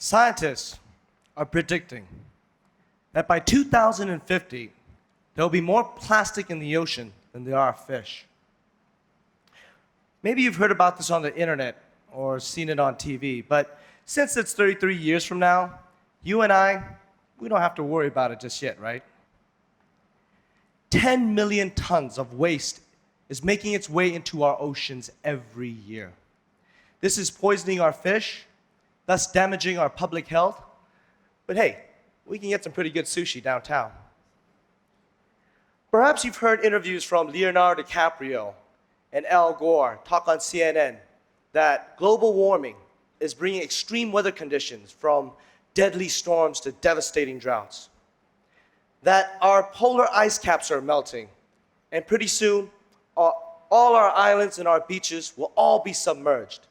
Scientists are predicting that by 2050, there will be more plastic in the ocean than there are fish. Maybe you've heard about this on the internet or seen it on TV, but since it's 33 years from now, you and we don't have to worry about it just yet, right? 10 million tons of waste is making its way into our oceans every year. This is poisoning our fish, thus damaging our public health. But hey, we can get some pretty good sushi downtown. Perhaps you've heard interviews from Leonardo DiCaprio and Al Gore talk on CNN that global warming is bringing extreme weather conditions from deadly storms to devastating droughts. That our polar ice caps are melting, and pretty soon, all our islands and our beaches will all be submerged.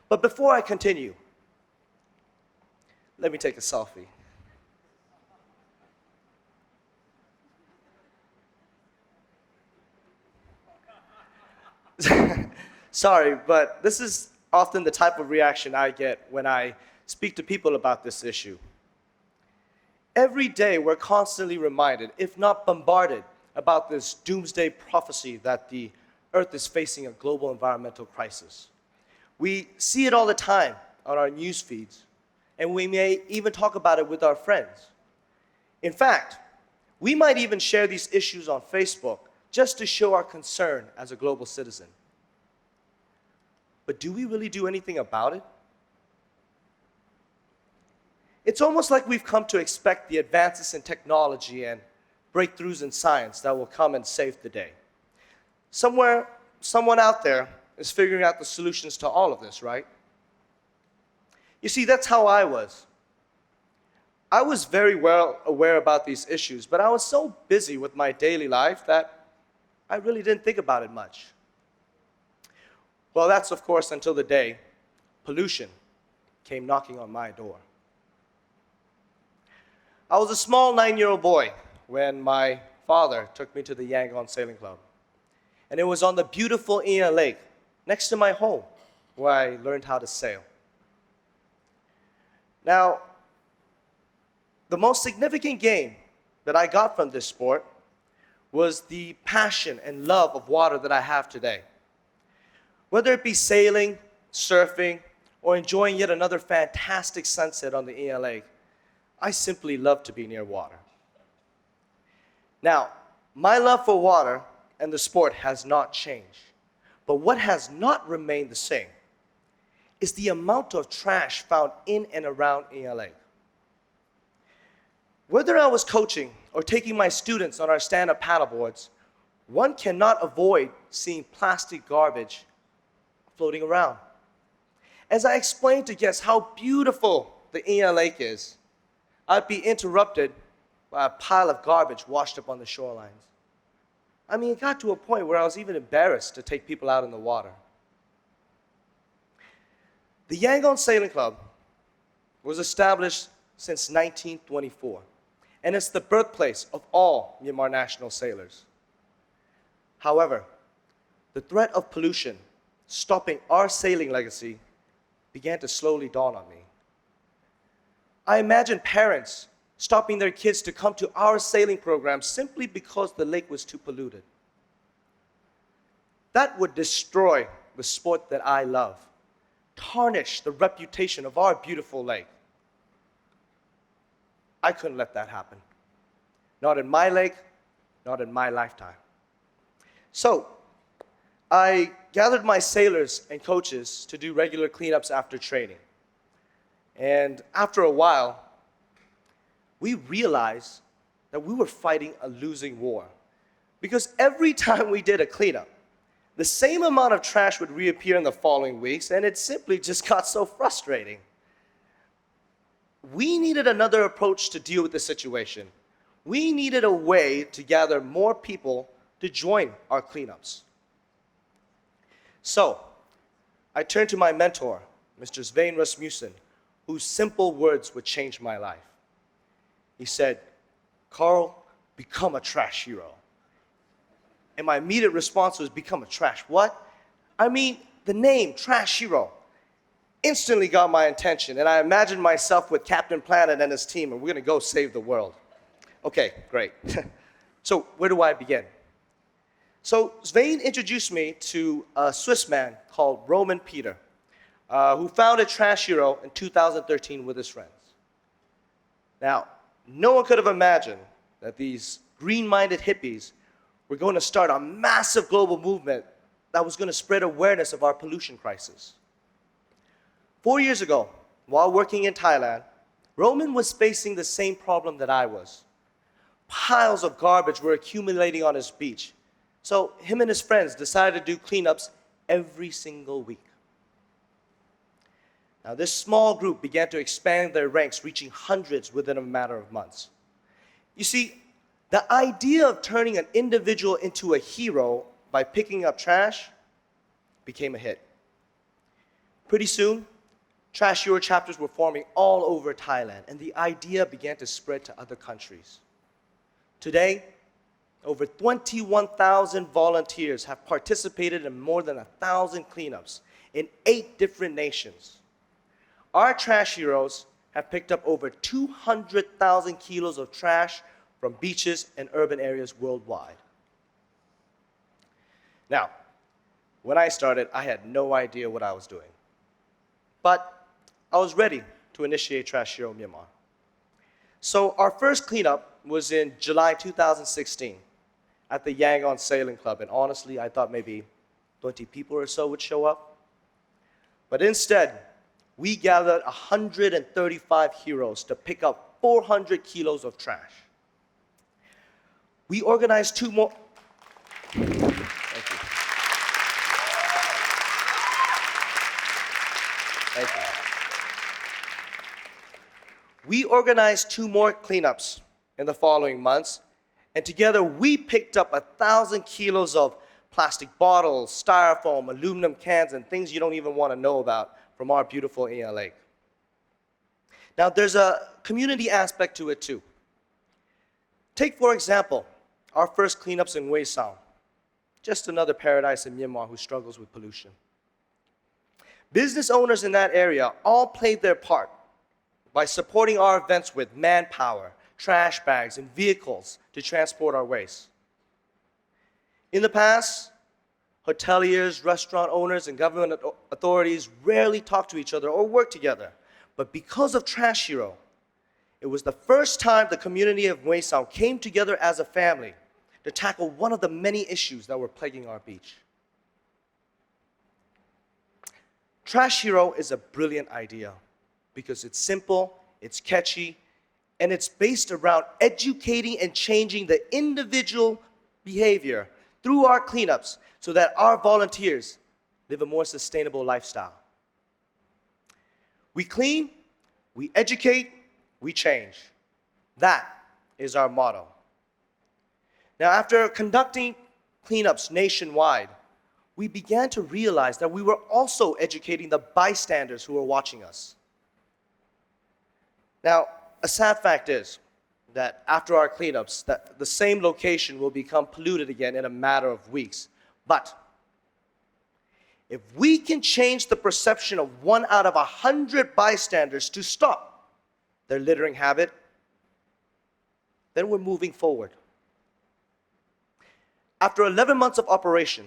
But before I continue, let me take a selfie. Sorry, but this is often the type of reaction I get when I speak to people about this issue. Every day, we're constantly reminded, if not bombarded, about this doomsday prophecy that the Earth is facing a global environmental crisis. We see it all the time on our news feeds, and we may even talk about it with our friends. In fact, we might even share these issues on Facebook just to show our concern as a global citizen. But do we really do anything about it? It's almost like we've come to expect the advances in technology and breakthroughs in science that will come and save the day. Somewhere, someone out there is figuring out the solutions to all of this, right? You see, that's how I was. I was very well aware about these issues, but I was so busy with my daily life that I really didn't think about it much. Well, that's of course until the day pollution came knocking on my door. I was a small 9-year-old boy when my father took me to the Yangon Sailing Club. And it was on the beautiful Ia Lake next to my home where I learned how to sail. Now, the most significant gain that I got from this sport was the passion and love of water that I have today. Whether it be sailing, surfing, or enjoying yet another fantastic sunset on the Ia Lake, I simply love to be near water. Now, my love for water and the sport has not changed. But what has not remained the same is the amount of trash found in and around Ia Lake. Whether I was coaching or taking my students on our stand-up paddleboards, one cannot avoid seeing plastic garbage floating around. As I explained to guests how beautiful the Ia Lake is, I'd be interrupted by a pile of garbage washed up on the shorelines. I mean, it got to a point where I was even embarrassed to take people out in the water. The Yangon Sailing Club was established since 1924, and it's the birthplace of all Myanmar national sailors. However, the threat of pollution stopping our sailing legacy began to slowly dawn on me. I imagine parents stopping their kids to come to our sailing program simply because the lake was too polluted. That would destroy the sport that I love, tarnish the reputation of our beautiful lake. I couldn't let that happen. Not in my lake, not in my lifetime. So, I gathered my sailors and coaches to do regular cleanups after training. And after a while, we realized that we were fighting a losing war. Because every time we did a cleanup, the same amount of trash would reappear in the following weeks, and it simply just got so frustrating. We needed another approach to deal with the situation. We needed a way to gather more people to join our cleanups. So, I turned to my mentor, Mr. Svein Rasmussen, whose simple words would change my life. He said, "Carl, become a trash hero." And my immediate response was, become a trash what? I mean, the name, Trash Hero. instantly got my attention, and I imagined myself with Captain Planet and his team, and we're gonna go save the world. Okay, great. So where do I begin? So Svein introduced me to a Swiss man called Roman Peter, who founded Trash Hero in 2013 with his friends. Now, no one could have imagined that these green-minded hippies were going to start a massive global movement that was going to spread awareness of our pollution crisis. 4 years ago, while working in Thailand, Roman was facing the same problem that I was. Piles of garbage were accumulating on his beach. So him and his friends decided to do cleanups every single week. Now, this small group began to expand their ranks, reaching hundreds within a matter of months. You see, the idea of turning an individual into a hero by picking up trash became a hit. Pretty soon, Trash Hero chapters were forming all over Thailand, and the idea began to spread to other countries. Today, over 21,000 volunteers have participated in more than 1,000 cleanups in 8 different nations. Our Trash Heroes have picked up over 200,000 kilos of trash from beaches and urban areas worldwide. Now, when I started, I had no idea what I was doing. But I was ready to initiate Trash Hero Myanmar. So our first cleanup was in July 2016 at the Yangon Sailing Club, and honestly, I thought maybe 20 people or so would show up. But instead, we gathered 135 heroes to pick up 400 kilos of trash. We organized 2 more. Thank you. Thank you. We organized 2 more cleanups in the following months, and together we picked up 1,000 kilos of plastic bottles, styrofoam, aluminum cans, and things you don't even want to know about from our beautiful Ia Lake. Now, there's a community aspect to it too. Take, for example, our first cleanups in Hue Sao, just another paradise in Myanmar who struggles with pollution. Business owners in that area all played their part by supporting our events with manpower, trash bags, and vehicles to transport our waste. In the past, hoteliers, restaurant owners, and government authorities rarely talked to each other or worked together. But because of Trash Hero, it was the first time the community of Hue Sao came together as a family to tackle one of the many issues that were plaguing our beach. Trash Hero is a brilliant idea because it's simple, it's catchy, and it's based around educating and changing the individual behavior through our cleanups so that our volunteers live a more sustainable lifestyle. We clean, we educate, we change. That is our motto. Now, after conducting cleanups nationwide, we began to realize that we were also educating the bystanders who were watching us. Now, a sad fact is that after our cleanups, that the same location will become polluted again in a matter of weeks. But if we can change the perception of 1 out of 100 bystanders to stop their littering habit, then we're moving forward. After 11 months of operation,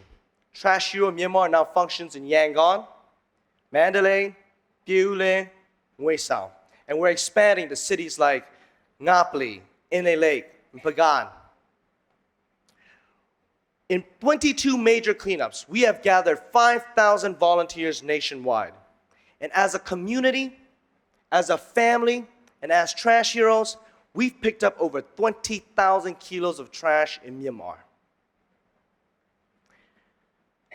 Trash Hero Myanmar now functions in Yangon, Mandalay, Pune, Hue Sao. And we're expanding to cities like Ngapli, Inle Lake, and Pagan. In 22 major cleanups, we have gathered 5,000 volunteers nationwide. And as a community, as a family, and as Trash Heroes, we've picked up over 20,000 kilos of trash in Myanmar.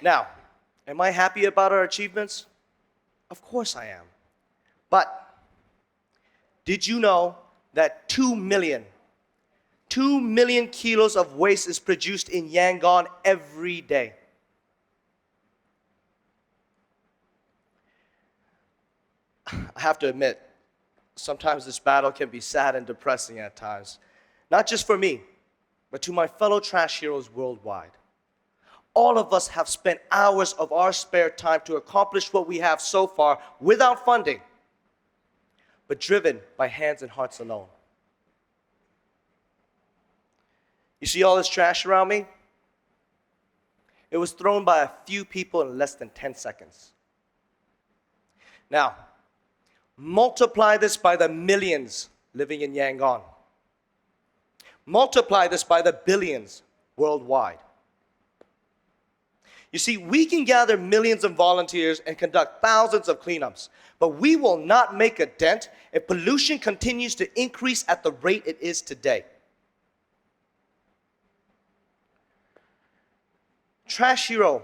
Now, am I happy about our achievements? Of course I am. But did you know that 2 million kilos of waste is produced in Yangon every day? I have to admit, sometimes this battle can be sad and depressing at times. Not just for me, but to my fellow Trash Heroes worldwide. all of us have spent hours of our spare time to accomplish what we have so far without funding, but driven by hands and hearts alone. You see all this trash around me? It was thrown by a few people in less than 10 seconds. Now, multiply this by the millions living in Yangon. Multiply this by the billions worldwide. You see, we can gather millions of volunteers and conduct thousands of cleanups, but we will not make a dent if pollution continues to increase at the rate it is today. Trash Hero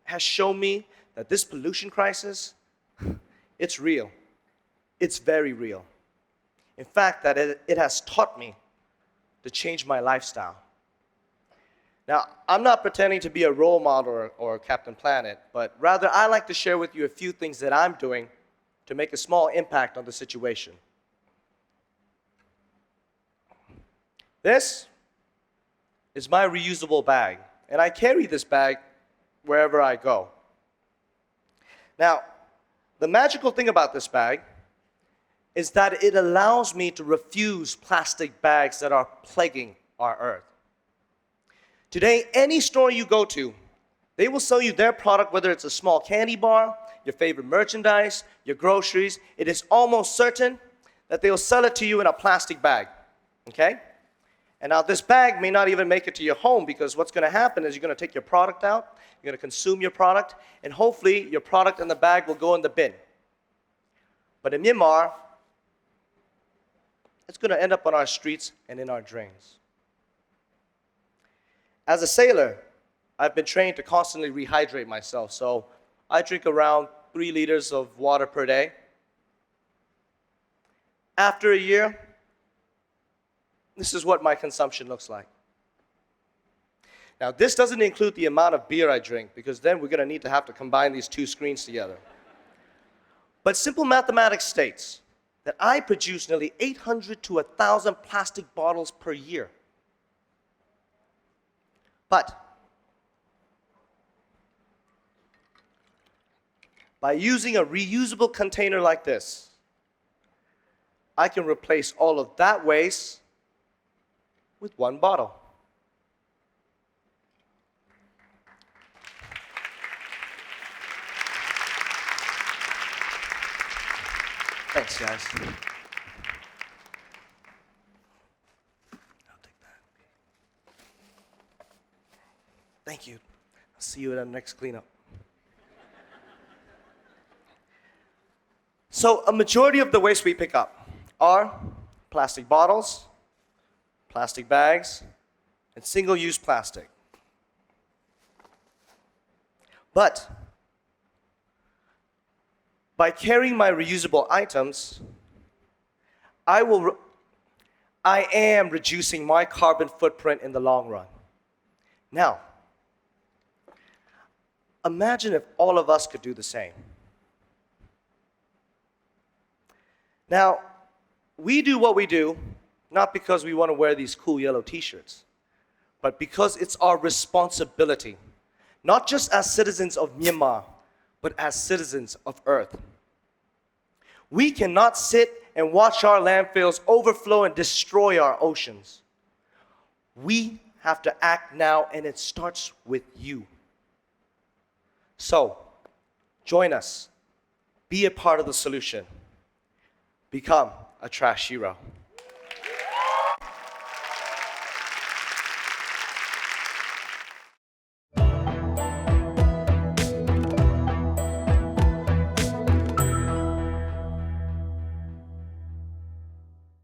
has shown me that this pollution crisis, it's real. It's very real. In fact, that it has taught me to change my lifestyle. Now, I'm not pretending to be a role model or Captain Planet, but rather I like to share with you a few things that I'm doing to make a small impact on the situation. This is my reusable bag, and I carry this bag wherever I go. Now, the magical thing about this bag is that it allows me to refuse plastic bags that are plaguing our earth. Today, any store you go to, they will sell you their product, whether it's a small candy bar, your favorite merchandise, your groceries. It is almost certain that they will sell it to you in a plastic bag, okay? And now this bag may not even make it to your home, because what's gonna happen is you're gonna take your product out, you're gonna consume your product, and hopefully your product and the bag will go in the bin. But in Myanmar, it's gonna end up on our streets and in our drains. As a sailor, I've been trained to constantly rehydrate myself, so I drink around 3 liters of water per day. After a year, this is what my consumption looks like. Now, this doesn't include the amount of beer I drink, because then we're gonna need to have to combine these 2 screens together. But simple mathematics states that I produce nearly 800 to 1,000 plastic bottles per year. But by using a reusable container like this, I can replace all of that waste with 1 bottle. Thanks, guys. I'll take that. Thank you. I'll see you at our next cleanup. So a majority of the waste we pick up are plastic bottles, plastic bags, and single-use plastic. But by carrying my reusable items, I am reducing my carbon footprint in the long run. Now, imagine if all of us could do the same. Now, we do what we do not because we want to wear these cool yellow t-shirts, but because it's our responsibility, not just as citizens of Myanmar, but as citizens of Earth. We cannot sit and watch our landfills overflow and destroy our oceans. We have to act now, and it starts with you. So, join us. Be a part of the solution. Become a trash hero.